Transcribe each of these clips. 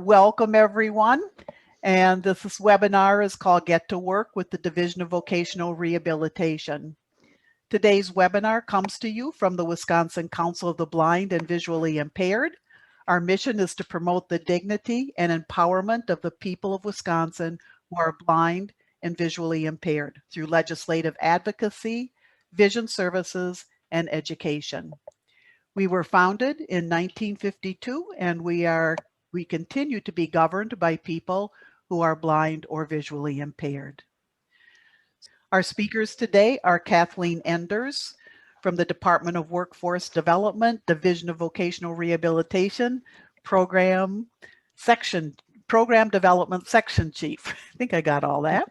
Welcome everyone, and this webinar is called Get to Work with the Division of Vocational Rehabilitation. Today's webinar comes to you from the Wisconsin Council of the Blind and Visually Impaired. Our mission is to promote the dignity and empowerment of the people of Wisconsin who are blind and visually impaired through legislative advocacy, vision services, and education. We were founded in 1952, and we continue to be governed by people who are blind or visually impaired. Our speakers today are Kathleen Enders from the Department of Workforce Development, Division of Vocational Rehabilitation, Program Development Section Chief. I think I got all that.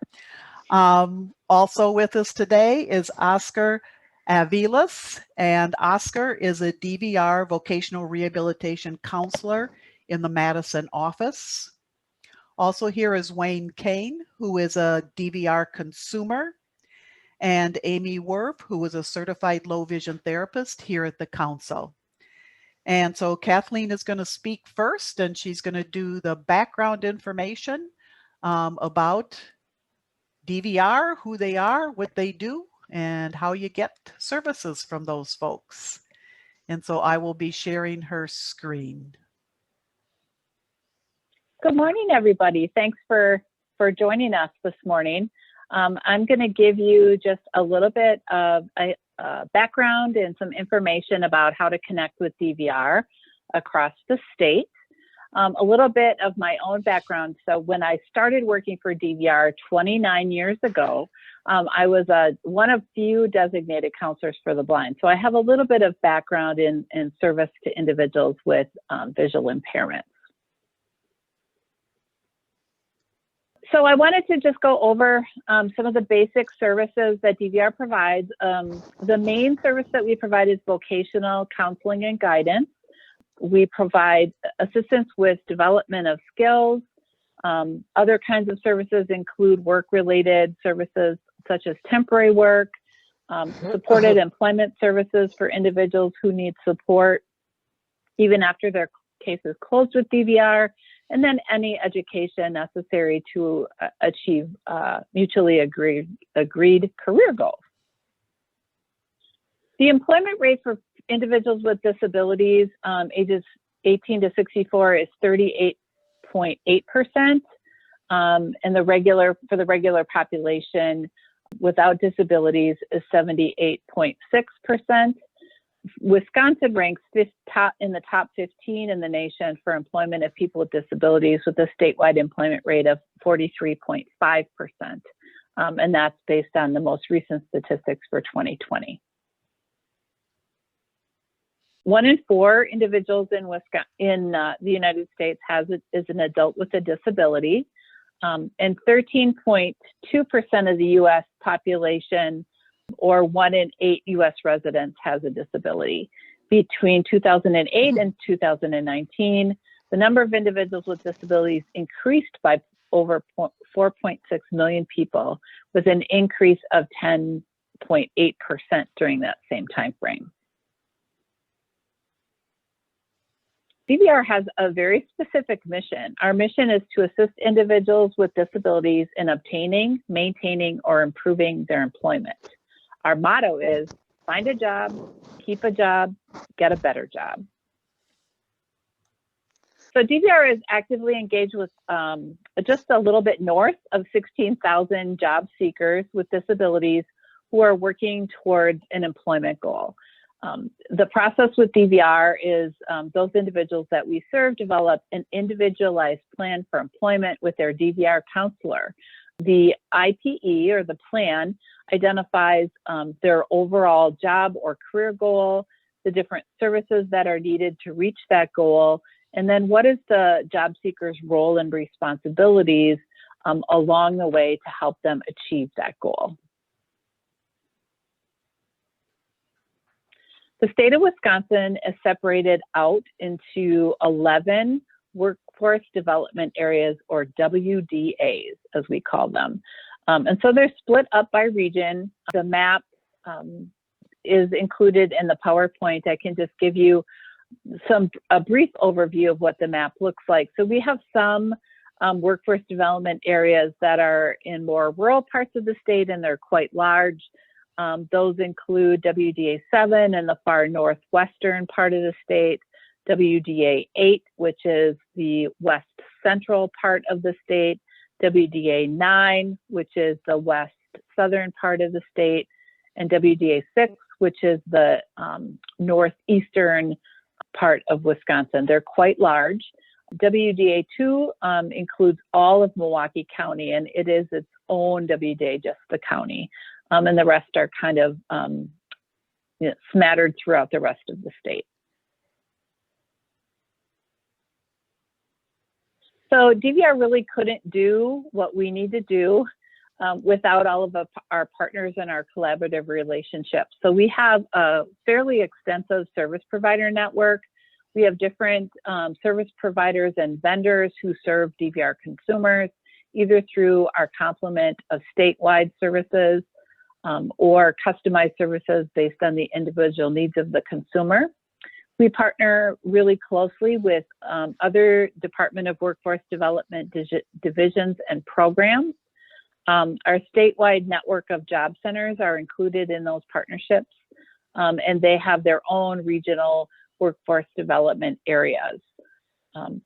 Also with us today is Oscar Aviles, and Oscar is a DVR Vocational Rehabilitation Counselor in the Madison office. Also here is Wayne Kane, who is a DVR consumer, and Amie Werf, who is a certified low vision therapist here at the council. And so Kathleen is going to speak first, and she's going to do the background information about DVR, who they are, what they do, and how you get services from those folks. And so I will be sharing her screen. Good morning, everybody. Thanks for joining us this morning. I'm going to give you just a little bit of a background and some information about how to connect with DVR across the state. A little bit of my own background. So when I started working for DVR 29 years ago, I was one of few designated counselors for the blind. So I have a little bit of background in service to individuals with visual impairments. So I wanted to just go over some of the basic services that DVR provides. The main service that we provide is vocational counseling and guidance. We provide assistance with development of skills. Other kinds of services include work-related services such as temporary work, supported employment services for individuals who need support even after their case is closed with DVR, and then any education necessary to achieve mutually agreed career goals. The employment rate for individuals with disabilities ages 18 to 64 is 38.8%, and for the regular population without disabilities is 78.6%. Wisconsin ranks in the top 15 in the nation for employment of people with disabilities, with a statewide employment rate of 43.5%, and that's based on the most recent statistics for 2020. 1 in 4 individuals in the United States is an adult with a disability, and 13.2% of the U.S. population, or 1 in 8 U.S. residents, has a disability. Between 2008 and 2019, the number of individuals with disabilities increased by over 4.6 million people, with an increase of 10.8% during that same time frame. DVR has a very specific mission. Our mission is to assist individuals with disabilities in obtaining, maintaining, or improving their employment. Our motto is find a job, keep a job, get a better job. So DVR is actively engaged with just a little bit north of 16,000 job seekers with disabilities who are working towards an employment goal. The process with DVR is those individuals that we serve develop an individualized plan for employment with their DVR counselor. The IPE, or the plan, identifies their overall job or career goal, the different services that are needed to reach that goal, and then what is the job seeker's role and responsibilities along the way to help them achieve that goal. The state of Wisconsin is separated out into 11 workforce development areas, or WDAs, as we call them. And so they're split up by region. The map is included in the PowerPoint. I can just give you a brief overview of what the map looks like. So we have some workforce development areas that are in more rural parts of the state, and they're quite large. Those include WDA 7 in the far northwestern part of the state, WDA 8, which is the west central part of the state, WDA 9, which is the west southern part of the state, and WDA 6, which is the northeastern part of Wisconsin. They're quite large. WDA 2 includes all of Milwaukee County, and it is its own WDA, just the county. And the rest are kind of smattered throughout the rest of the state. So DVR really couldn't do what we need to do without all of our partners and our collaborative relationships. So we have a fairly extensive service provider network. We have different service providers and vendors who serve DVR consumers, either through our complement of statewide services or customized services based on the individual needs of the consumer. We partner really closely with other Department of Workforce Development divisions and programs. Our statewide network of job centers are included in those partnerships, and they have their own regional workforce development areas.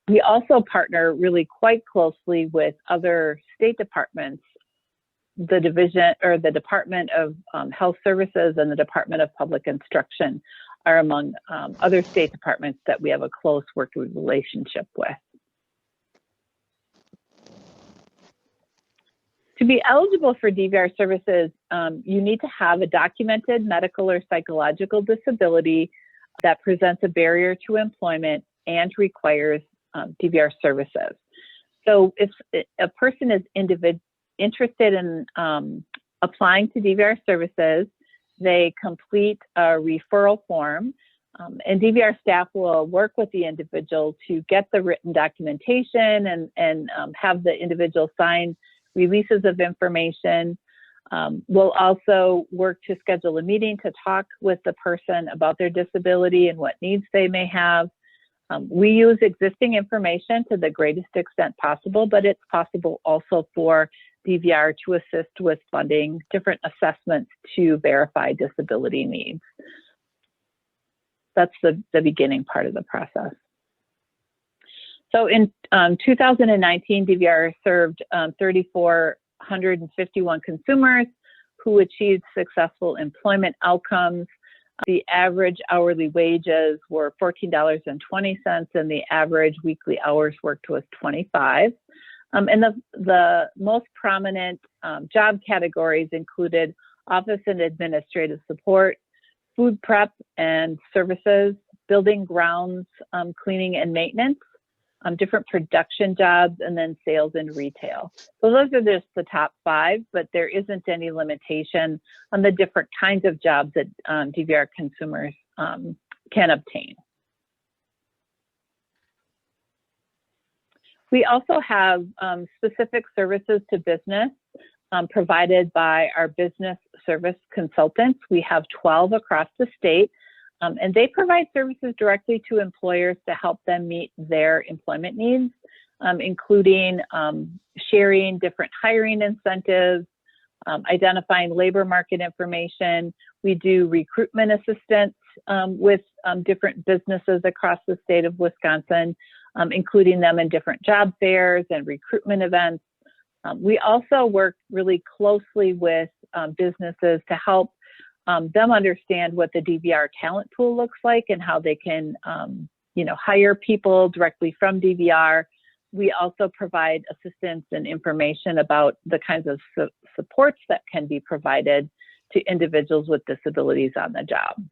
We also partner really quite closely with other state departments. The division or the Department of Health Services and the Department of Public Instruction are among other state departments that we have a close working relationship with. To be eligible for DVR services, you need to have a documented medical or psychological disability that presents a barrier to employment and requires DVR services. So if a person is interested in applying to DVR services, they complete a referral form, and DVR staff will work with the individual to get the written documentation and have the individual sign releases of information. We'll also work to schedule a meeting to talk with the person about their disability and what needs they may have. We use existing information to the greatest extent possible, but it's possible also for DVR to assist with funding different assessments to verify disability needs. That's the beginning part of the process. So in 2019, DVR served 3,451 consumers who achieved successful employment outcomes. The average hourly wages were $14.20, and the average weekly hours worked was 25. And the most prominent job categories included office and administrative support, food prep and services, building grounds, cleaning and maintenance, different production jobs, and then sales and retail. So those are just the top 5, but there isn't any limitation on the different kinds of jobs that DVR consumers can obtain. We also have specific services to business provided by our business service consultants. We have 12 across the state, and they provide services directly to employers to help them meet their employment needs, including sharing different hiring incentives, identifying labor market information. We do recruitment assistance with different businesses across the state of Wisconsin, including them in different job fairs and recruitment events. We also work really closely with businesses to help them understand what the DVR talent pool looks like and how they can hire people directly from DVR. We also provide assistance and information about the kinds of supports that can be provided to individuals with disabilities on the job.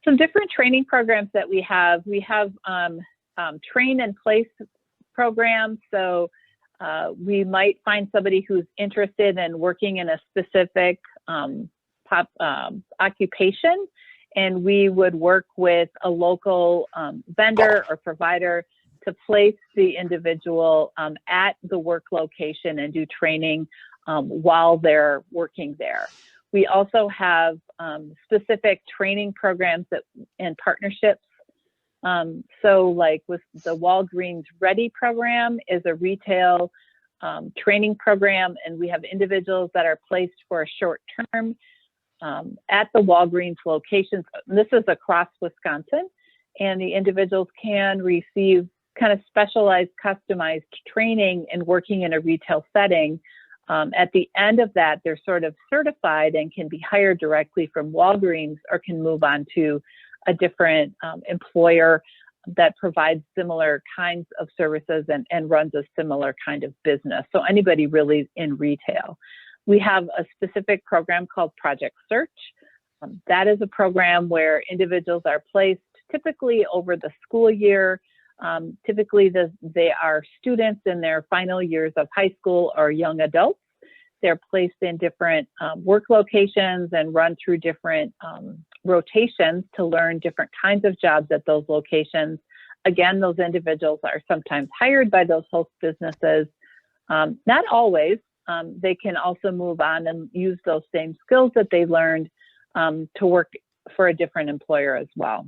Some different training programs that we have train and place programs. So we might find somebody who's interested in working in a specific occupation, and we would work with a local vendor or provider to place the individual at the work location and do training while they're working there. We also have specific training programs and partnerships. So like with the Walgreens Ready program is a retail training program, and we have individuals that are placed for a short term at the Walgreens locations. This is across Wisconsin, and the individuals can receive kind of specialized, customized training and working in a retail setting. At the end of that, they're sort of certified and can be hired directly from Walgreens or can move on to a different employer that provides similar kinds of services and runs a similar kind of business. So anybody really in retail. We have a specific program called Project Search. That is a program where individuals are placed typically over the school year. Typically they are students in their final years of high school or young adults. They're placed in different work locations and run through different rotations to learn different kinds of jobs at those locations. Again, those individuals are sometimes hired by those host businesses. Not always. They can also move on and use those same skills that they learned to work for a different employer as well.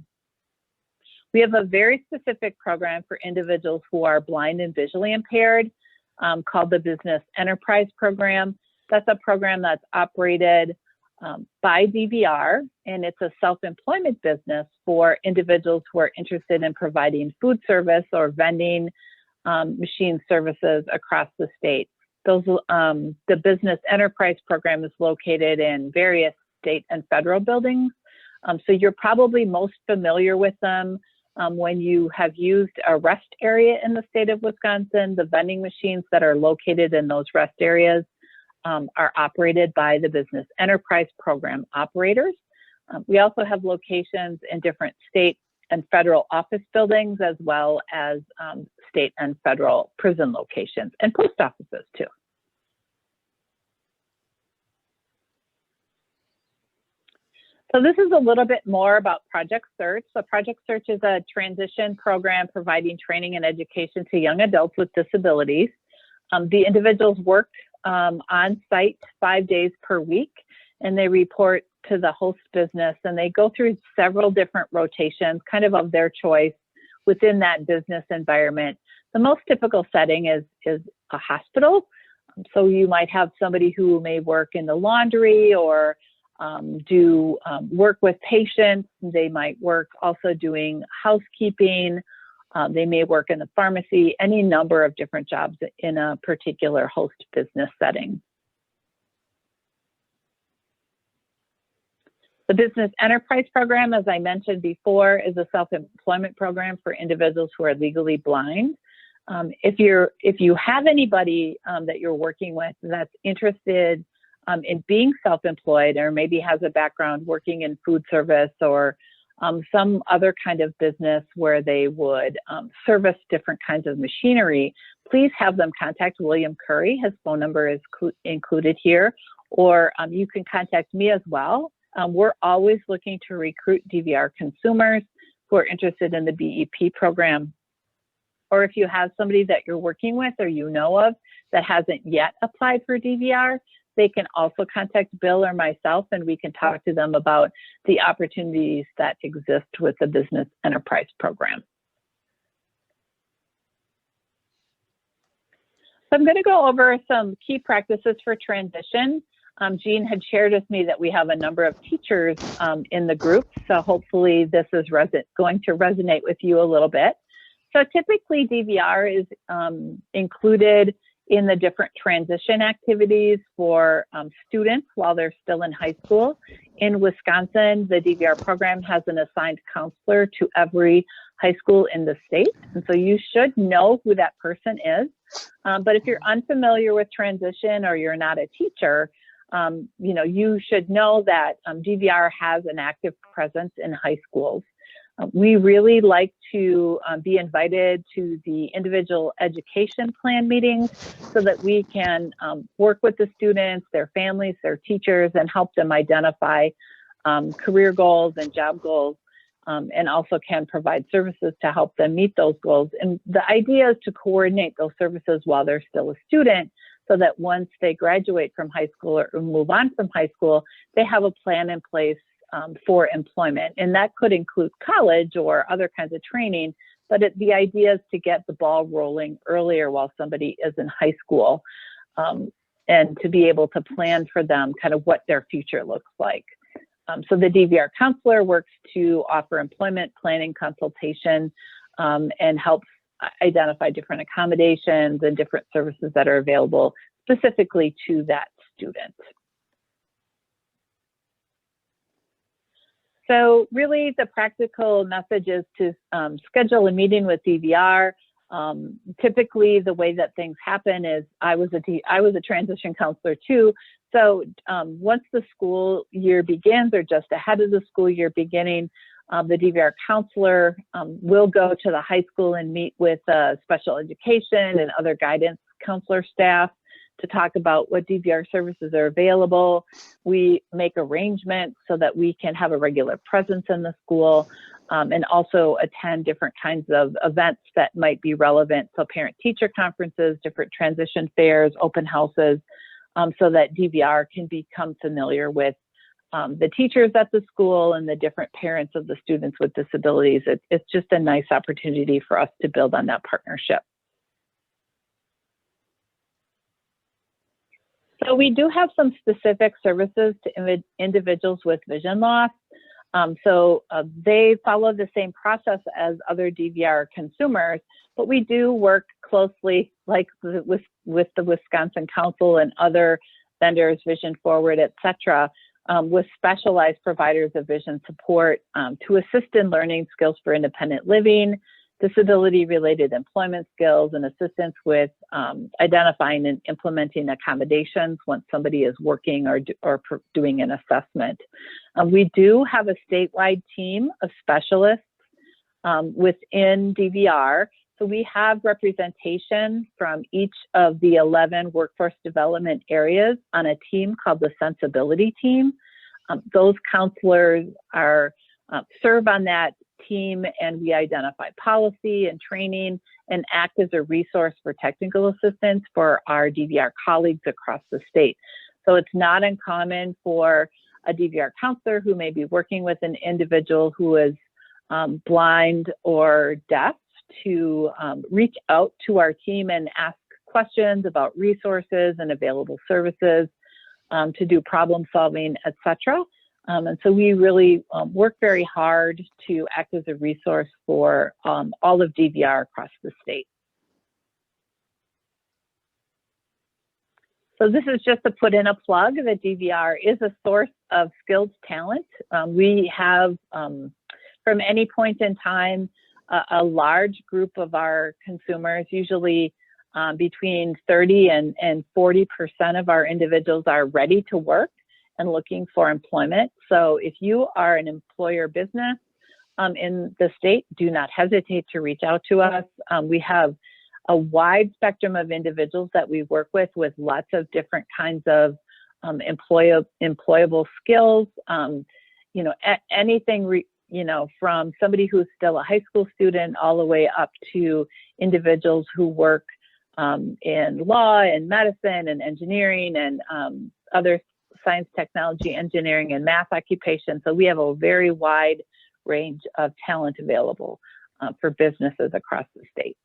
We have a very specific program for individuals who are blind and visually impaired called the Business Enterprise Program. That's a program that's operated by DVR, and it's a self-employment business for individuals who are interested in providing food service or vending machine services across the state. The Business Enterprise Program is located in various state and federal buildings. So you're probably most familiar with them when you have used a rest area in the state of Wisconsin. The vending machines that are located in those rest areas are operated by the Business Enterprise Program operators. We also have locations in different state and federal office buildings, as well as state and federal prison locations and post offices too. So this is a little bit more about Project Search. So Project Search is a transition program providing training and education to young adults with disabilities. The individuals work on site 5 days per week, and they report to the host business, and they go through several different rotations kind of their choice within that business environment. The most typical setting is a hospital. So you might have somebody who may work in the laundry or do work with patients. They might work also doing housekeeping. They may work in the pharmacy, any number of different jobs in a particular host business setting. The Business Enterprise Program, as I mentioned before, is a self-employment program for individuals who are legally blind. If you have anybody that you're working with that's interested in being self-employed, or maybe has a background working in food service or some other kind of business where they would service different kinds of machinery, please have them contact William Curry. His phone number is included here, or you can contact me as well. We're always looking to recruit DVR consumers who are interested in the BEP program. Or if you have somebody that you're working with or you know of that hasn't yet applied for DVR, they can also contact Bill or myself, and we can talk to them about the opportunities that exist with the Business Enterprise Program. So I'm going to go over some key practices for transition. Jean had shared with me that we have a number of teachers in the group, so hopefully this is going to resonate with you a little bit. So typically DVR is included in the different transition activities for students while they're still in high school. In Wisconsin, the DVR program has an assigned counselor to every high school in the state, and so you should know who that person is. But if you're unfamiliar with transition or you're not a teacher, you should know that DVR has an active presence in high schools. We really like to be invited to the individual education plan meetings so that we can work with the students, their families, their teachers, and help them identify career goals and job goals, and also can provide services to help them meet those goals. And the idea is to coordinate those services while they're still a student so that once they graduate from high school or move on from high school, they have a plan in place for employment. And that could include college or other kinds of training, but the idea is to get the ball rolling earlier while somebody is in high school, and to be able to plan for them kind of what their future looks like. So the DVR counselor works to offer employment planning consultation and helps identify different accommodations and different services that are available specifically to that student. So really the practical message is to schedule a meeting with DVR. Typically the way that things happen is I was a transition counselor too. So once the school year begins or just ahead of the school year beginning, the DVR counselor will go to the high school and meet with special education and other guidance counselor staff to talk about what DVR services are available. We make arrangements so that we can have a regular presence in the school, and also attend different kinds of events that might be relevant. So parent-teacher conferences, different transition fairs, open houses, so that DVR can become familiar with the teachers at the school and the different parents of the students with disabilities. It's just a nice opportunity for us to build on that partnership. So we do have some specific services to individuals with vision loss. They follow the same process as other DVR consumers, but we do work closely like with the Wisconsin Council and other vendors, Vision Forward, et cetera, with specialized providers of vision support to assist in learning skills for independent living, disability-related employment skills, and assistance with identifying and implementing accommodations once somebody is working or doing an assessment. We do have a statewide team of specialists within DVR. So we have representation from each of the 11 workforce development areas on a team called the Sensibility Team. Those counselors serve on that team, and we identify policy and training and act as a resource for technical assistance for our DVR colleagues across the state. So it's not uncommon for a DVR counselor who may be working with an individual who is blind or deaf to reach out to our team and ask questions about resources and available services, to do problem solving, et cetera. And so we really work very hard to act as a resource for all of DVR across the state. So this is just to put in a plug that DVR is a source of skilled talent. We have, from any point in time, a large group of our consumers, usually between 30 and 40% of our individuals are ready to work and looking for employment. So if you are an employer business in the state, do not hesitate to reach out to us. We have a wide spectrum of individuals that we work with lots of different kinds of employable skills. Anything from somebody who's still a high school student all the way up to individuals who work in law and medicine and engineering and other science, technology, engineering, and math occupations. So we have a very wide range of talent available for businesses across the state.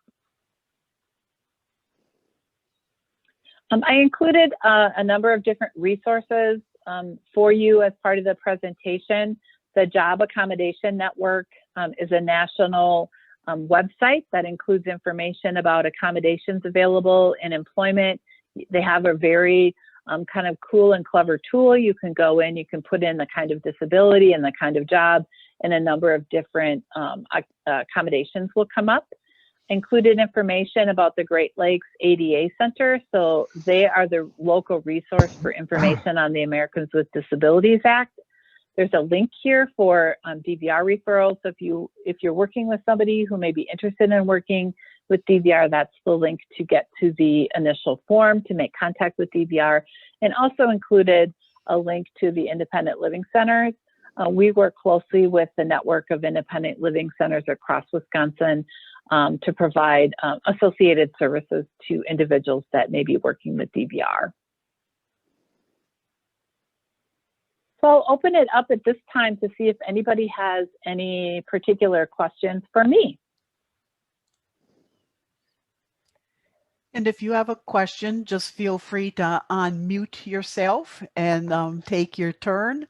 I included a number of different resources for you as part of the presentation. The Job Accommodation Network is a national website that includes information about accommodations available in employment. They have a very kind of cool and clever tool. You can go in, you can put in the kind of disability and the kind of job, and a number of different accommodations will come up. Included information about the Great Lakes ADA Center. So they are the local resource for information on the Americans with Disabilities Act. There's a link here for DVR referrals. So if you're working with somebody who may be interested in working with DVR, that's the link to get to the initial form to make contact with DVR, and also included a link to the independent living centers. We work closely with the network of independent living centers across Wisconsin. to provide associated services to individuals that may be working with DVR. So I'll open it up at this time to see if anybody has any particular questions for me. And if you have a question, just feel free to unmute yourself and take your turn.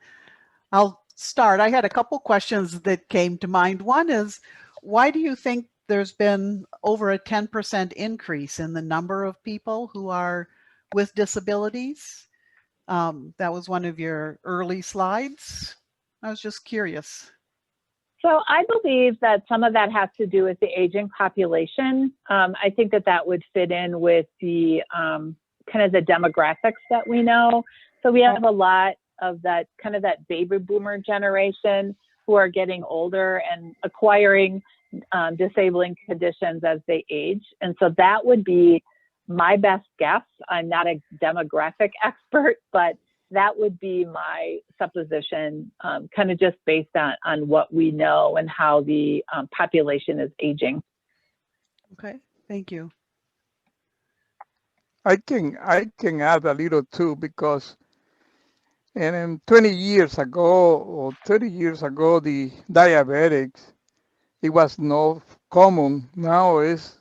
I'll start. I had a couple questions that came to mind. One is, why do you think there's been over a 10% increase in the number of people who are with disabilities? That was one of your early slides. I was just curious. So I believe that some of that has to do with the aging population. I think that that would fit in with the kind of the demographics that we know. So we have a lot of that kind of that baby boomer generation who are getting older and acquiring disabling conditions as they age. And so that would be my best guess. I'm not a demographic expert, but that would be my supposition, kind of just based on what we know and how the population is aging. Okay, thank you. I can add a little too, because 20 years ago or 30 years ago, the diabetics, it was not common. Now it's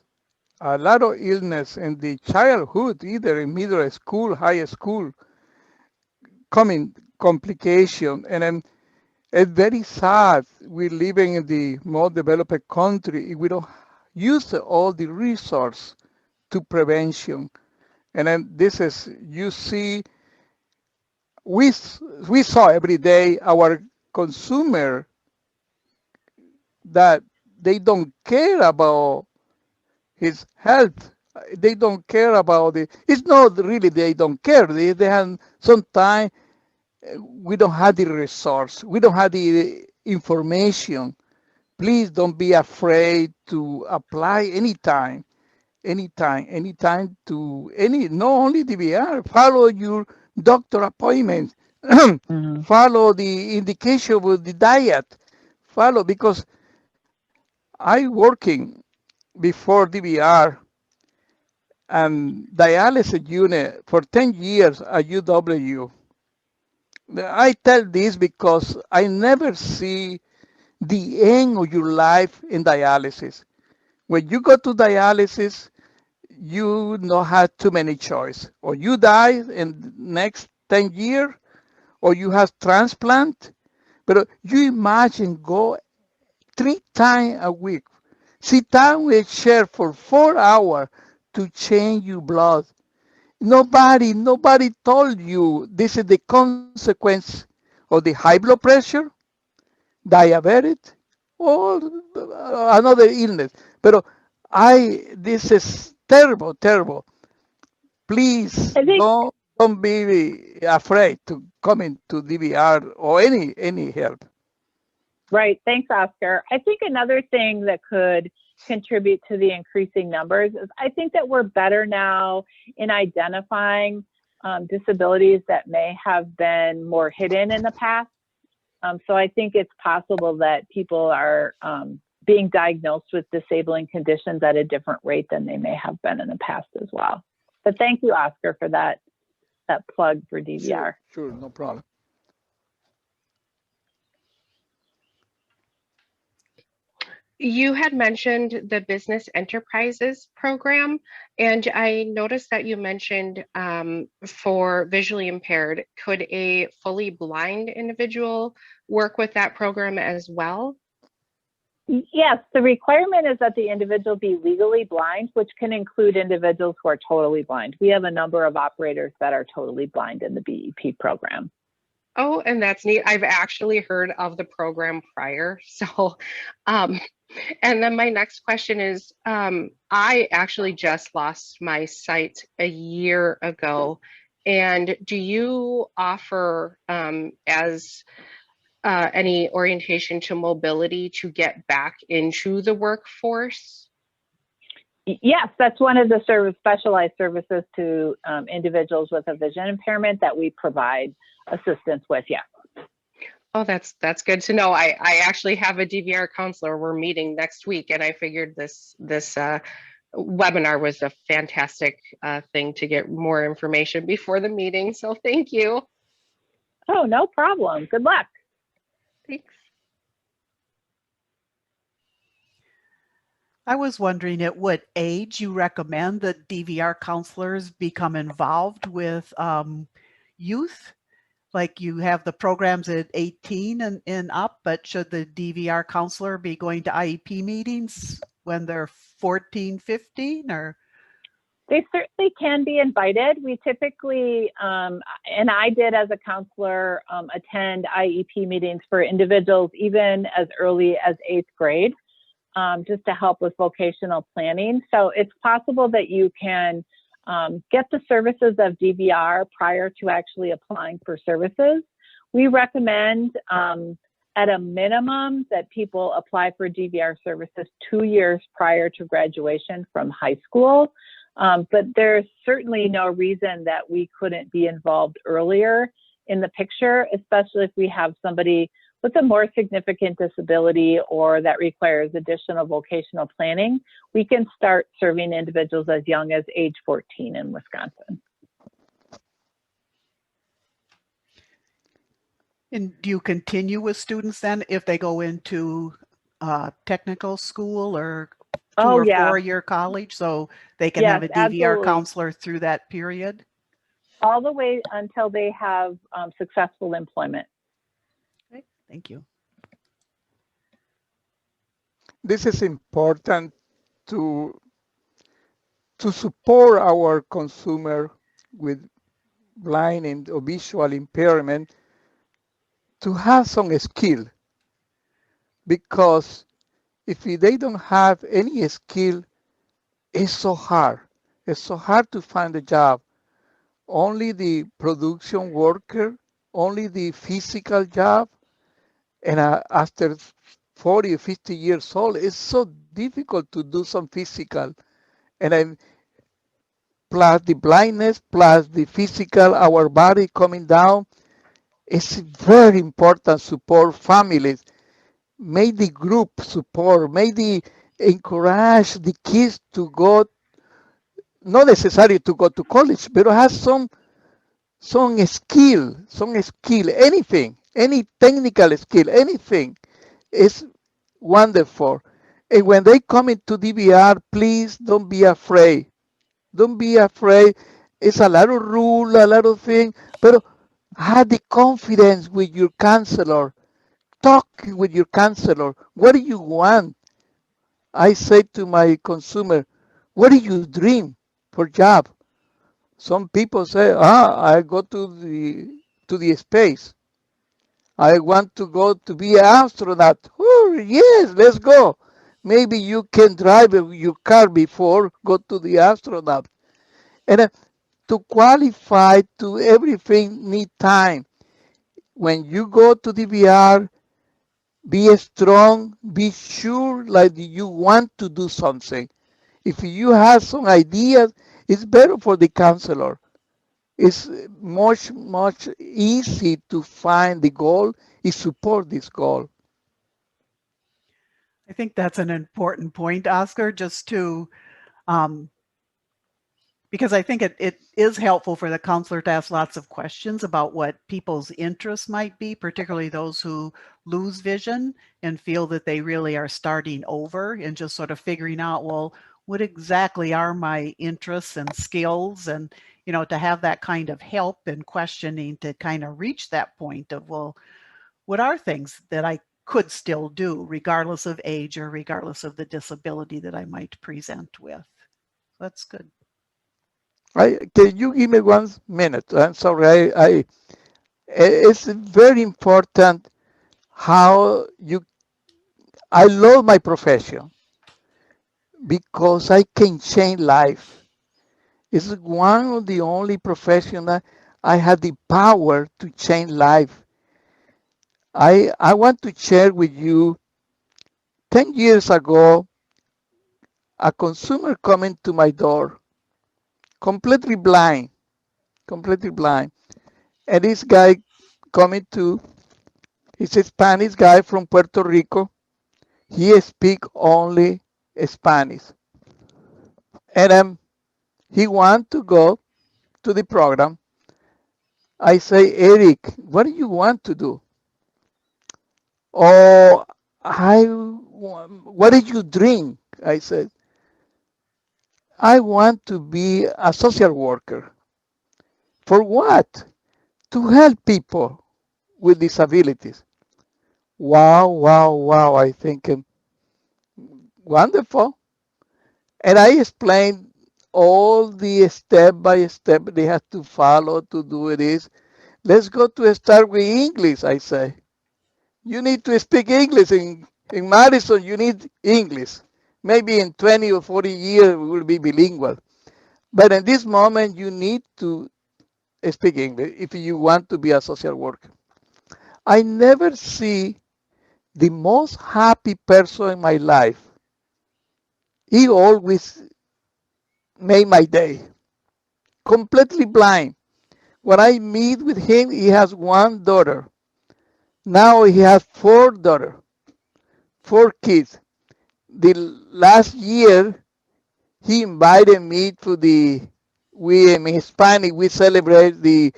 a lot of illness in the childhood, either in middle school, high school, coming complication. And then it's very sad. We're living in the more developed country. We don't use all the resource to prevention. And then this is, you see, we saw every day our consumer that they don't care about his health. They don't care about it. It's not really they don't care. They have sometimes we don't have the resource. We don't have the information. Please don't be afraid to apply anytime to any, not only DVR, follow your doctor appointment, follow the indication with the diet, follow, because I working before DVR and dialysis unit for 10 years at UW. I tell this because I never see the end of your life in dialysis. When you go to dialysis, you don't have too many choice. Or you die in the next 10 years, or you have transplant. But you imagine go 3 times a week. Sit down with a chair for 4 hours to change your blood. Nobody told you this is the consequence of the high blood pressure, diabetes, or another illness. But this is terrible, terrible. Please don't be afraid to come into DVR or any help. Right. Thanks, Oscar. I think another thing that could contribute to the increasing numbers is I think that we're better now in identifying disabilities that may have been more hidden in the past. So I think it's possible that people are being diagnosed with disabling conditions at a different rate than they may have been in the past as well. But thank you, Oscar, for that plug for DVR. Sure, no problem. You had mentioned the Business Enterprises program, and I noticed that you mentioned for visually impaired, could a fully blind individual work with that program as well? Yes, the requirement is that the individual be legally blind, which can include individuals who are totally blind. We have a number of operators that are totally blind in the BEP program. Oh, and that's neat. I've actually heard of the program prior. So, and then my next question is, I actually just lost my sight a year ago. And do you offer any orientation to mobility to get back into the workforce? Yes, that's one of the specialized services to individuals with a vision impairment that we provide assistance with, yes. Oh, that's good to know. I actually have a DVR counselor. We're meeting next week, and I figured this webinar was a fantastic thing to get more information before the meeting. So thank you. Oh, no problem. Good luck. Thanks. I was wondering at what age you recommend that DVR counselors become involved with youth? Like you have the programs at 18 and up, but should the DVR counselor be going to IEP meetings when they're 14, 15, or? They certainly can be invited. We typically, and I did as a counselor, attend IEP meetings for individuals even as early as 8th grade, just to help with vocational planning. So it's possible that you can get the services of DVR prior to actually applying for services. We recommend at a minimum that people apply for DVR services 2 years prior to graduation from high school. But there's certainly no reason that we couldn't be involved earlier in the picture, especially if we have somebody with a more significant disability or that requires additional vocational planning. We can start serving individuals as young as age 14 in Wisconsin. And do you continue with students then if they go into technical school or 2 or 4-year college, so they can have a DVR counselor through that period? All the way until they have successful employment. Okay, thank you. This is important to support our consumer with blind and or visual impairment to have some skill, because if they don't have any skill, it's so hard. It's so hard to find a job. Only the production worker, only the physical job, and after 40 or 50 years old, it's so difficult to do some physical. And then plus the blindness, plus the physical, our body coming down, it's very important support families. May the group support, may the encourage the kids to go, not necessarily to go to college, but have some skill, anything, any technical skill, anything is wonderful. And when they come into DVR, please don't be afraid. Don't be afraid. It's a lot of rule, a lot of things, but have the confidence with your counselor. Talk with your counselor. What do you want? I say to my consumer, what do you dream for job? Some people say, I go to the space. I want to go to be an astronaut. Oh, yes, let's go. Maybe you can drive your car before go to the astronaut. And to qualify to everything need time. When you go to the VR, be strong, be sure like you want to do something. If you have some ideas, it's better for the counselor. It's much easy to find the goal, is support this goal. I think that's an important point, Oscar, just to because I think it is helpful for the counselor to ask lots of questions about what people's interests might be, particularly those who lose vision and feel that they really are starting over and just sort of figuring out, well, what exactly are my interests and skills, and, you know, to have that kind of help and questioning to kind of reach that point of, well, what are things that I could still do regardless of age or regardless of the disability that I might present with. That's good. Can you give me 1 minute? I'm sorry. It's very important how you. I love my profession because I can change life. It's one of the only profession that I have the power to change life. I want to share with you. 10 years ago, a consumer coming to my door, completely blind, completely blind, and this guy coming to He's a Spanish guy from Puerto Rico. He speaks only Spanish. And he wants to go to the program. I say, Eric, what do you want to do? Oh, what did you drink? I said, I want to be a social worker. For what? To help people with disabilities. Wow, wow, wow. I think wonderful. And I explained all the step by step they have to follow to do this. Let's go to start with English, I say. You need to speak English in Madison. You need English. Maybe in 20 or 40 years we will be bilingual. But in this moment, you need to speak English if you want to be a social worker. I never see the most happy person in my life. He always made my day. Completely blind. When I meet with him, he has one daughter. Now he has four daughters, four kids. The last year, he invited me to we in Hispanic, we celebrate the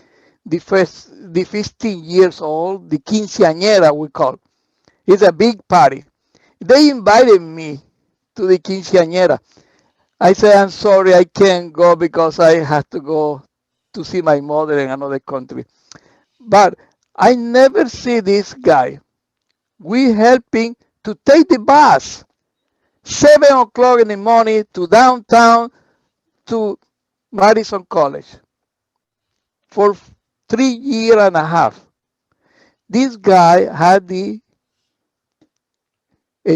15 years old, the quinceañera we call. It's a big party. They invited me to the quinceañera. I said, I'm sorry, I can't go because I have to go to see my mother in another country. But I never see this guy. We helping to take the bus 7 o'clock in the morning to downtown to Madison College for 3 years and a half. This guy had the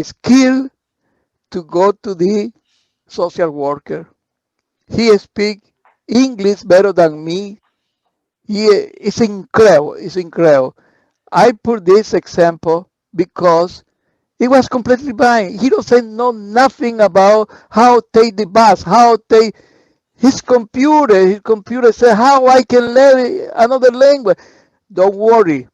skill to go to the social worker. He speaks English better than me. It's incredible. It's incredible. I put this example because he was completely blind. He doesn't know nothing about how take the bus, how take his computer. His computer said how I can learn another language. Don't worry.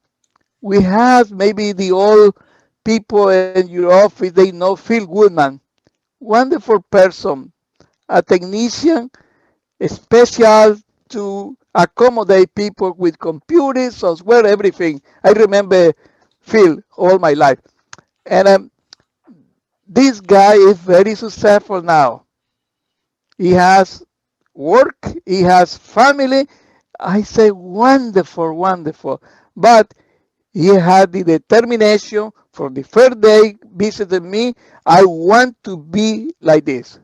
We have maybe the old people in your office, they know Phil Goodman. Wonderful person, a technician, special to accommodate people with computers, software, everything. I remember Phil all my life. And this guy is very successful now. He has work, he has family. I say wonderful, wonderful. But he had the determination for the first day visited me. I want to be like this.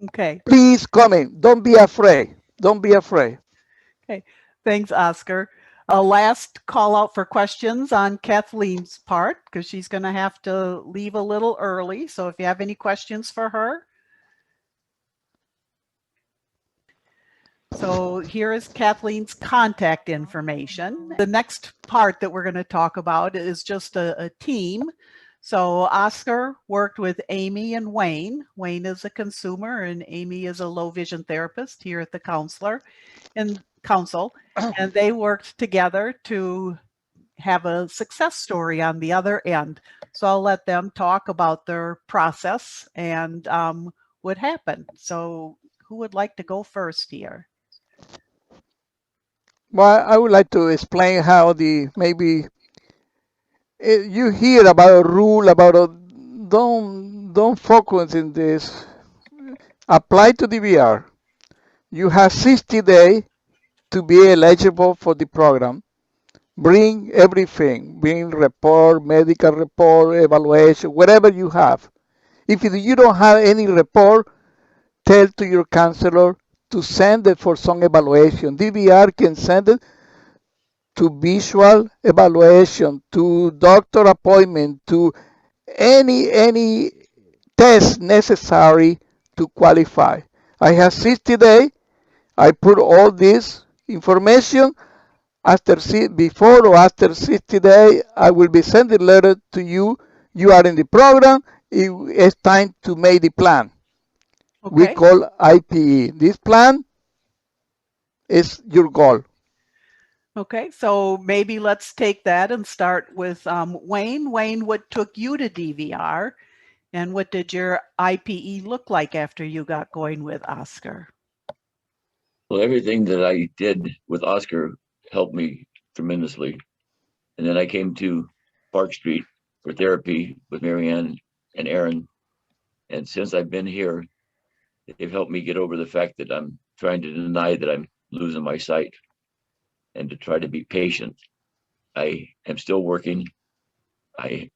Okay. Please come in. Don't be afraid. Don't be afraid. Okay. Thanks, Oscar. A last call out for questions on Kathleen's part because she's going to have to leave a little early. So if you have any questions for her. So here is Kathleen's contact information. The next part that we're going to talk about is just a team. So Oscar worked with Amie and Wayne. Wayne is a consumer and Amie is a low vision therapist here at the council. And they worked together to have a success story on the other end. So I'll let them talk about their process and what happened. So who would like to go first here? Well, I would like to explain how maybe you hear about a rule about don't focus in this. Apply to DVR. You have 60 days to be eligible for the program. Bring everything. Bring report, medical report, evaluation, whatever you have. If you don't have any report, tell to your counselor to send it for some evaluation. DVR can send it to visual evaluation, to doctor appointment, to any test necessary to qualify. I have 60 days. I put all this information. Before or after 60 days, I will be sending a letter to you. You are in the program. It's time to make the plan. Okay. We call IPE. This plan is your goal. Okay, so maybe let's take that and start with Wayne. Wayne, what took you to DVR, and what did your IPE look like after you got going with Oscar? Well, everything that I did with Oscar helped me tremendously. And then I came to Park Street for therapy with Marianne and Aaron. And since I've been here, they've helped me get over the fact that I'm trying to deny that I'm losing my sight and to try to be patient. I am still working. I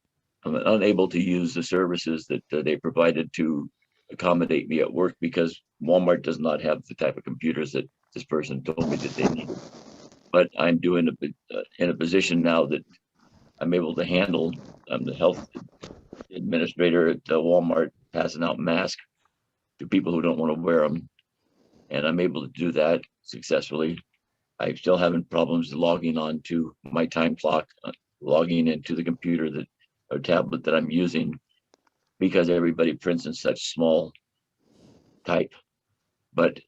am unable to use the services that they provided to accommodate me at work because Walmart does not have the type of computers that this person told me that they need. But I'm doing in a position now that I'm able to handle. I'm the health administrator at Walmart, passing out masks to people who don't want to wear them, and I'm able to do that successfully. I'm still having problems logging on to my time clock, logging into the computer that or tablet that I'm using because everybody prints in such small type. But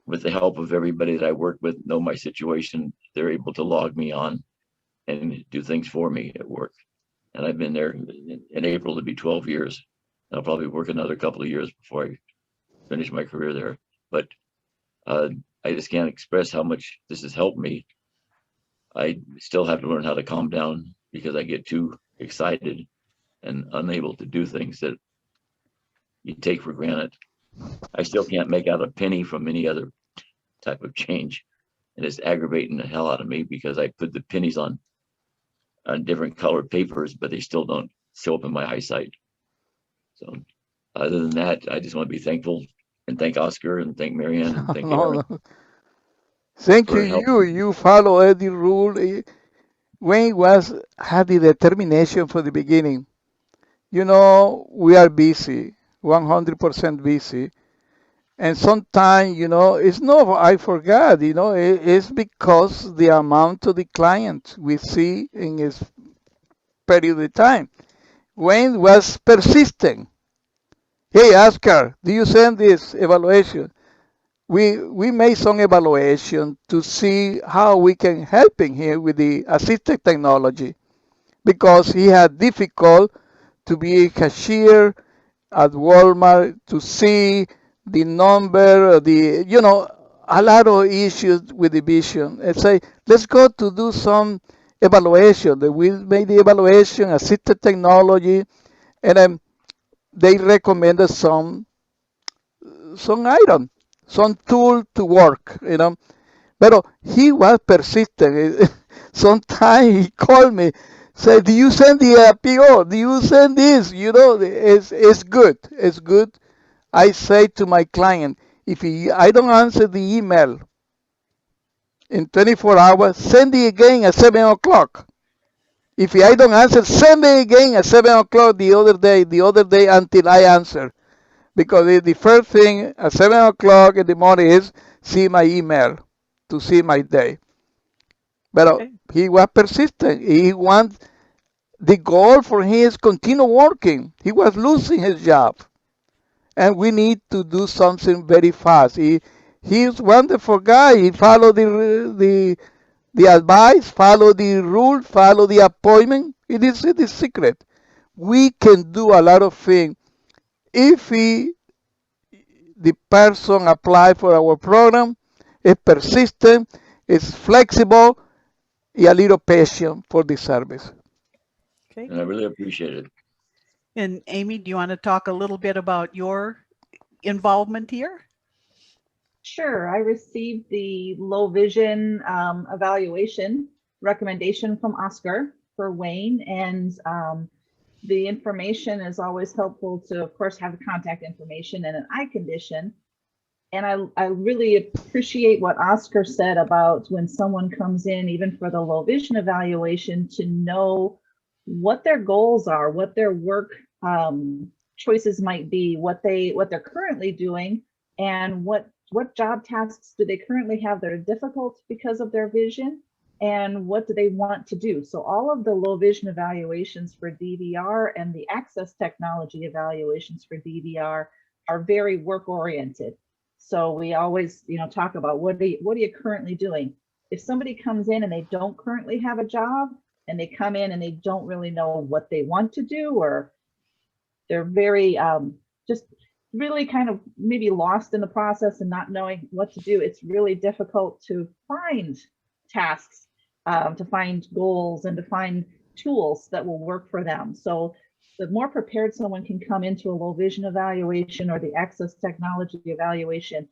with the help of everybody that I work with, know my situation, they're able to log me on and do things for me at work. And I've been there in April to be 12 years. I'll probably work another couple of years before I finish my career there. But I just can't express how much this has helped me. I still have to learn how to calm down because I get too excited and unable to do things that you take for granted. I still can't make out a penny from any other type of change. And it's aggravating the hell out of me because I put the pennies on different colored papers, but they still don't show up in my eyesight. So other than that, I just want to be thankful and thank Oscar and thank Marianne and thank Aaron. No. Thank For you. helping. You follow Eddy rule. Wayne had the determination for the beginning. You know, we are busy, 100% busy. And sometimes, it's not, I forgot, it's because the amount of the clients we see in this period of time. Wayne was persistent. Hey, Oscar, do you send this evaluation? We made some evaluation to see how we can help him here with the assistive technology because he had difficult to be a cashier at Walmart to see the number, a lot of issues with the vision. And say, let's go to do some evaluation. We made the evaluation, assisted technology, and they recommended some item, some tool to work. But he was persistent. Sometimes he called me, said, "Do you send the PO? Do you send this? It's good. It's good." I say to my client, if I don't answer the email in 24 hours, send it again at 7 o'clock. If I don't answer, send it again at 7 o'clock the other day until I answer. Because the first thing at 7 o'clock in the morning is see my email to see my day. But Okay. he was persistent. The goal for him is continue working. He was losing his job. And we need to do something very fast. He's wonderful guy. He follow the advice, follow the rule, follow the appointment. It is secret. We can do a lot of things if the person apply for our program is persistent, is flexible, and a little patient for the service. Okay. And I really appreciate it. And Amie, do you want to talk a little bit about your involvement here? Sure. I received the low vision evaluation recommendation from Oscar for Wayne, and the information is always helpful to, of course, have the contact information and an eye condition. And I really appreciate what Oscar said about when someone comes in, even for the low vision evaluation, to know what their goals are, what their work choices might be, what they're currently doing, and what job tasks do they currently have that are difficult because of their vision, and what do they want to do. So all of the low vision evaluations for DVR and the access technology evaluations for DVR are very work oriented. So we always, talk about what are you currently doing? if somebody comes in and they don't currently have a job, and they come in and they don't really know what they want to do, or they're very just really kind of maybe lost in the process and not knowing what to do, it's really difficult to find tasks, to find goals, and to find tools that will work for them. So the more prepared someone can come into a low vision evaluation or the access technology evaluation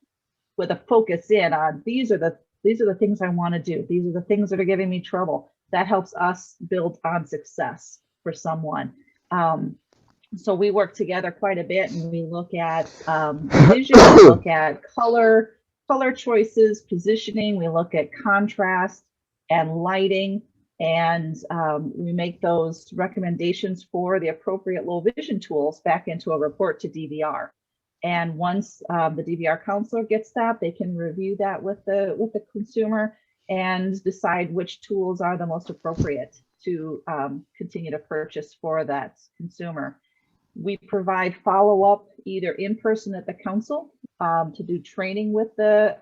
with a focus in on these are the things I want to do, these are the things that are giving me trouble, that helps us build on success for someone. So we work together quite a bit, and we look at vision, we look at color choices, positioning, we look at contrast and lighting, and we make those recommendations for the appropriate low vision tools back into a report to DVR. And once the DVR counselor gets that, they can review that with the consumer and decide which tools are the most appropriate to continue to purchase for that consumer. We provide follow-up either in person at the council to do training with the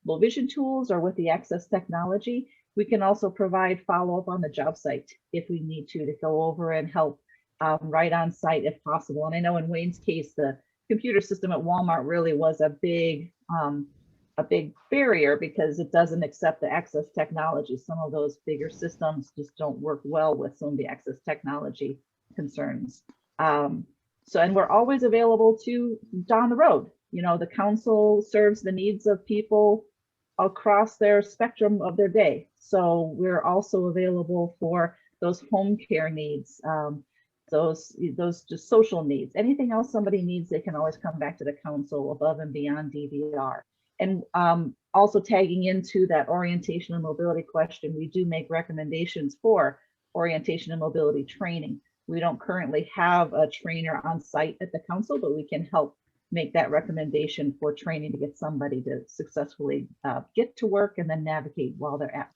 low vision tools or with the access technology. We can also provide follow-up on the job site if we need to go over and help right on site if possible. And I know in Wayne's case, the computer system at Walmart really was a big barrier because it doesn't accept the access technology. Some of those bigger systems just don't work well with some of the access technology concerns. And we're always available to down the road. You know, the council serves the needs of people across their spectrum of their day. So we're also available for those home care needs, those just social needs. Anything else somebody needs, they can always come back to the council above and beyond DVR. And also tagging into that orientation and mobility question, we do make recommendations for orientation and mobility training. We don't currently have a trainer on site at the council, but we can help make that recommendation for training to get somebody to successfully get to work and then navigate while they're at.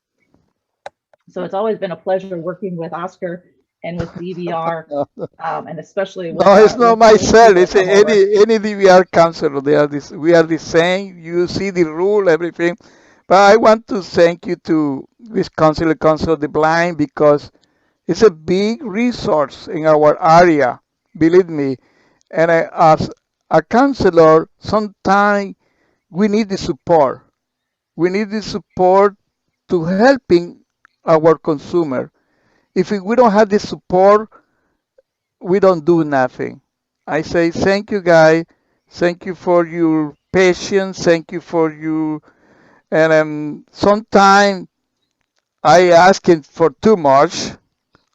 So it's always been a pleasure working with Oscar and with DVR, and especially with, no, it's not myself. It's any DVR counselor. We are the same. You see the rule, everything. But I want to thank you to Wisconsin Council of the Blind because it's a big resource in our area, believe me. And as a counselor, sometimes we need the support. We need the support to helping our consumer. If we don't have the support, we don't do nothing. I say thank you, guys. Thank you for your patience. Thank you for your. And sometimes I asking for too much.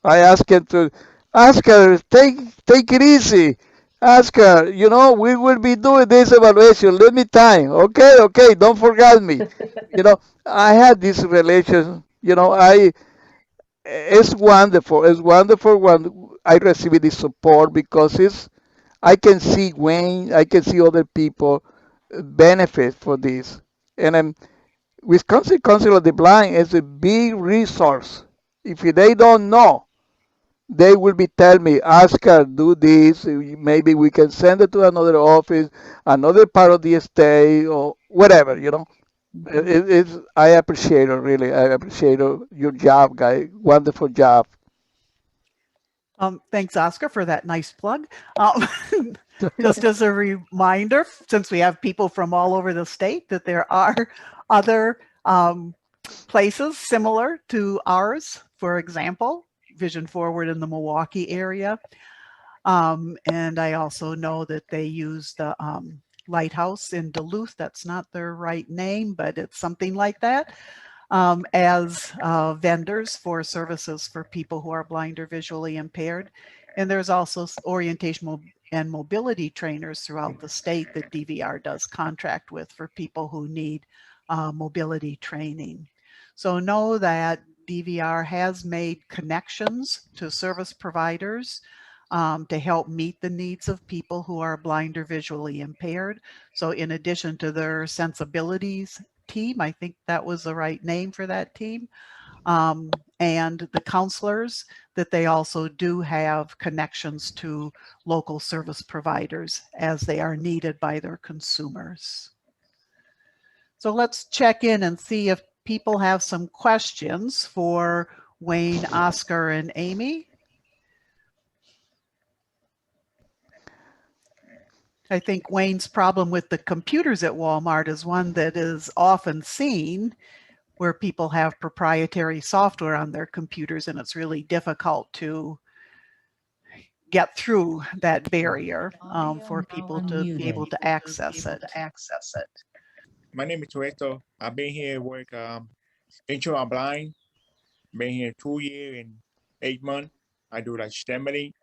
I ask him to ask her, take it easy. Ask her, you know, we will be doing this evaluation. Let me time. Okay, don't forget me. You know, I had this relation, you know, it's wonderful. It's wonderful when I receive this support because I can see Wayne, I can see other people benefit for this. And Wisconsin Council of the Blind is a big resource. If they don't know, they will be telling me, Oscar, do this. Maybe we can send it to another office, another part of the state, or whatever, you know. I appreciate it, really. I appreciate your job, guy. Wonderful job. Thanks, Oscar, for that nice plug. Just as a reminder, since we have people from all over the state, that there are other places similar to ours. For example, Vision Forward in the Milwaukee area. And I also know that they use the Lighthouse in Duluth. That's not their right name, but it's something like that, as vendors for services for people who are blind or visually impaired. And there's also orientation and mobility trainers throughout the state that DVR does contract with for people who need mobility training. So know that DVR has made connections to service providers to help meet the needs of people who are blind or visually impaired. So in addition to their sensibilities team, I think that was the right name for that team, and the counselors, that they also do have connections to local service providers as they are needed by their consumers. So let's check in and see if people have some questions for Wayne, Oscar, and Amie? I think Wayne's problem with the computers at Walmart is one that is often seen, where people have proprietary software on their computers and it's really difficult to get through that barrier for people to be able to access it. My name is Teresa. I've been here work insurance blind. Been here 2 years and 8 months. I do like stability,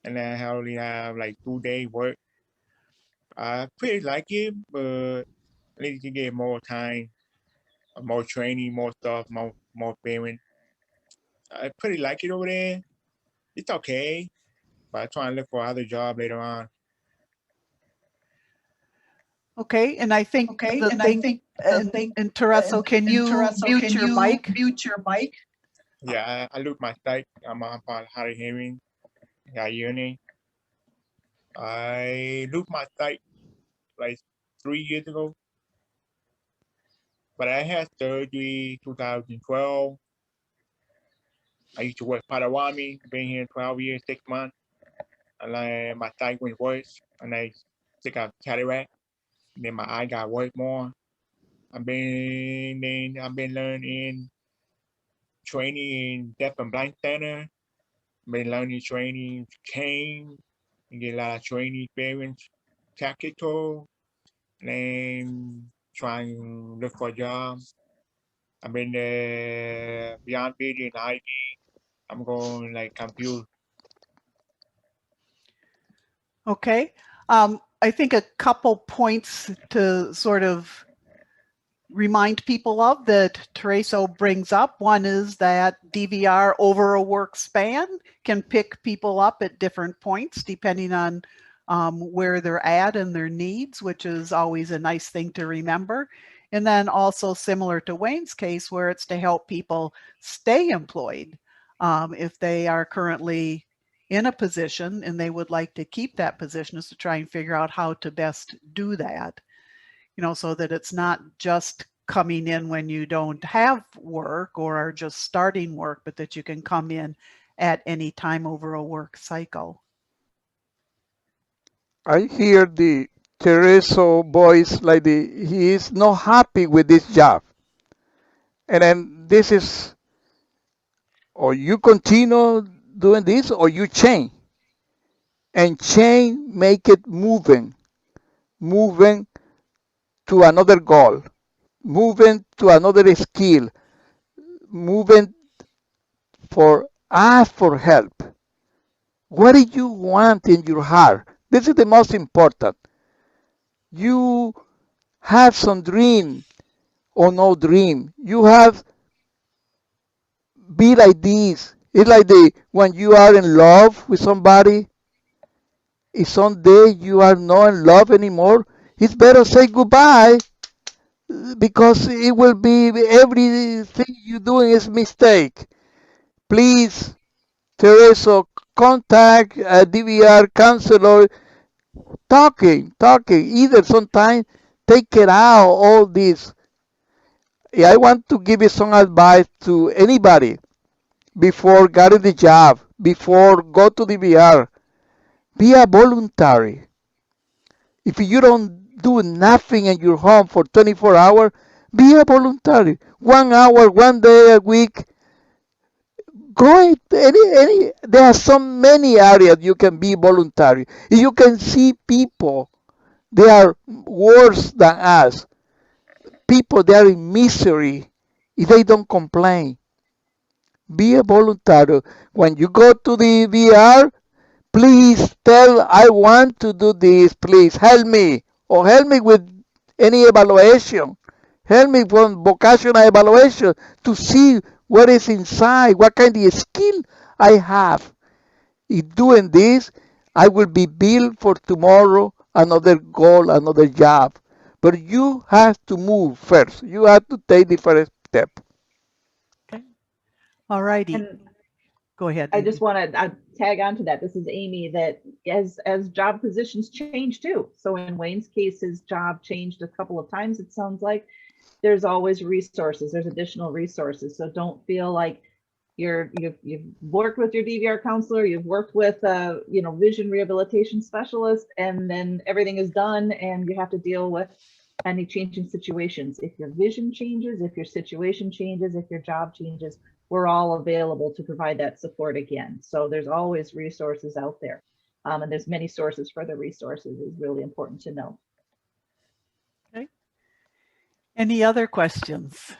and I only have like 2 days work. I pretty like it, but I need to get more time, more training, more stuff, more payment. I pretty like it over there. It's okay, but I try and look for other job later on. Okay, and I think the thing, and Teresa, can you mute your mic? Yeah, I look my site. I'm on hard hearing. Got uni. I look my site like 3 years ago, but I had surgery 2012. I used to work Potawatomi, been here 12 years, 6 months. And my sight went worse, and I took out cataract. And then my eye got worse more. I've been learning training in deaf and blind center. Been learning training cane, and get a lot of training experience, capital, and then trying to look for a job. I've been beyond video and IV. I'm going like computer. Okay, I think a couple points to sort of remind people of that Teresa brings up. One is that DVR over a work span can pick people up at different points depending on where they're at and their needs, which is always a nice thing to remember. And then also similar to Wayne's case, where it's to help people stay employed if they are currently in a position and they would like to keep that position, is to try and figure out how to best do that. You know, so that it's not just coming in when you don't have work or are just starting work, but that you can come in at any time over a work cycle. I hear the Teresa voice like he is not happy with this job. And then this is, or you continue doing this or you change. And change make it moving to another goal, moving to another skill, moving for ask for help. What do you want in your heart? This is the most important. You have some dream or no dream. You have be like this. It's like when you are in love with somebody. If someday you are not in love anymore, it's better say goodbye, because it will be everything you doing is mistake. Please, Teresa, contact a DVR counselor. Talking. Either sometimes take it out all this. I want to give you some advice to anybody before getting the job, before go to DVR. Be a voluntary. If you don't do nothing in your home for 24 hours, be a voluntary. 1 hour, 1 day a week. Go there are so many areas you can be voluntary. You can see people, they are worse than us. People, they are in misery if they don't complain. Be a voluntary. When you go to the VR, please tell, I want to do this, please help me. Or help me with any evaluation. Help me from vocational evaluation to see what is inside, what kind of skill I have. In doing this, I will be built for tomorrow, another goal, another job. But you have to move first. You have to take the first step. Okay. All righty. And go ahead. I just want to tag on to that. This is Amie. That as job positions change too. So in Wayne's case, his job changed a couple of times, it sounds like. there's always resources. There's additional resources. So don't feel like you've worked with your DVR counselor, you've worked with vision rehabilitation specialist, and then everything is done and you have to deal with any changing situations. If your vision changes, if your situation changes, if your job changes, we're all available to provide that support again. So there's always resources out there. And there's many sources for the resources is really important to know. Okay. Any other questions?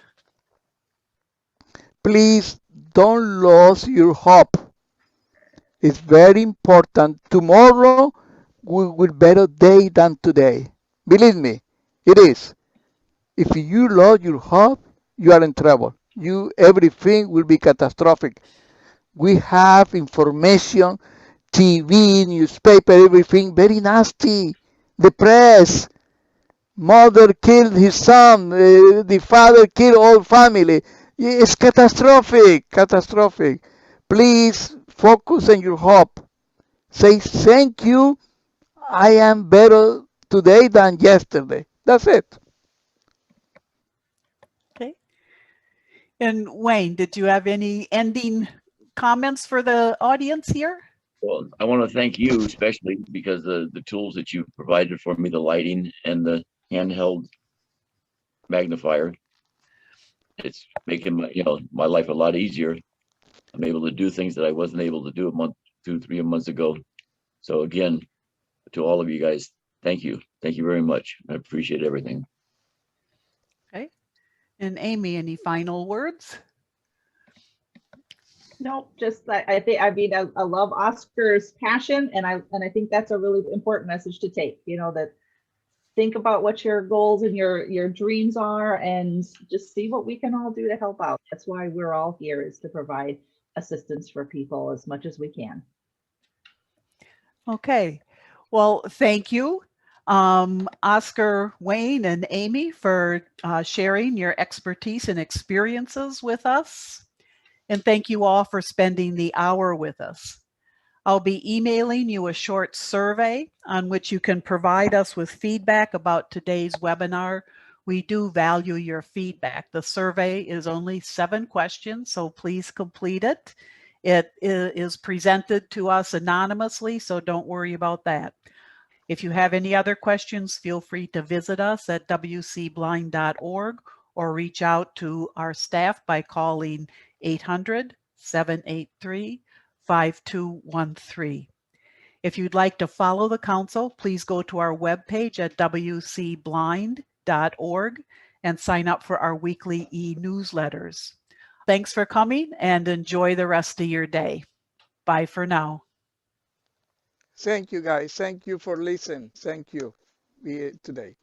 Please don't lose your hope. It's very important. Tomorrow will be better day than today. Believe me, it is. If you lose your hope, you are in trouble. Everything will be catastrophic. We have information, TV, newspaper, everything very nasty. The press, mother killed his son, the father killed all family. It's catastrophic, catastrophic. Please focus on your hope. Say thank you. I am better today than yesterday. That's it. Okay. And Wayne, did you have any ending comments for the audience here? Well, I want to thank you especially because the tools that you provided for me, the lighting and the handheld magnifier, it's making my life a lot easier. I'm able to do things that I wasn't able to do a month, 2-3 months ago. So again, to all of you guys, thank you. Thank you very much. I appreciate everything. Okay. And Amie, any final words? No, just I love Oscar's passion, and I think that's a really important message to take. That think about what your goals and your dreams are, and just see what we can all do to help out. That's why we're all here, is to provide assistance for people as much as we can. Okay. Well, thank you, Oscar, Wayne, and Amie, for sharing your expertise and experiences with us. And thank you all for spending the hour with us. I'll be emailing you a short survey on which you can provide us with feedback about today's webinar. We do value your feedback. The survey is only 7 questions, so please complete it. It is presented to us anonymously, so don't worry about that. If you have any other questions, feel free to visit us at wcblind.org or reach out to our staff by calling 800-783-5213. If you'd like to follow the council, please go to our webpage at wcblind.org and sign up for our weekly e-newsletters. Thanks for coming and enjoy the rest of your day. Bye for now. Thank you, guys. Thank you for listening. Thank you today.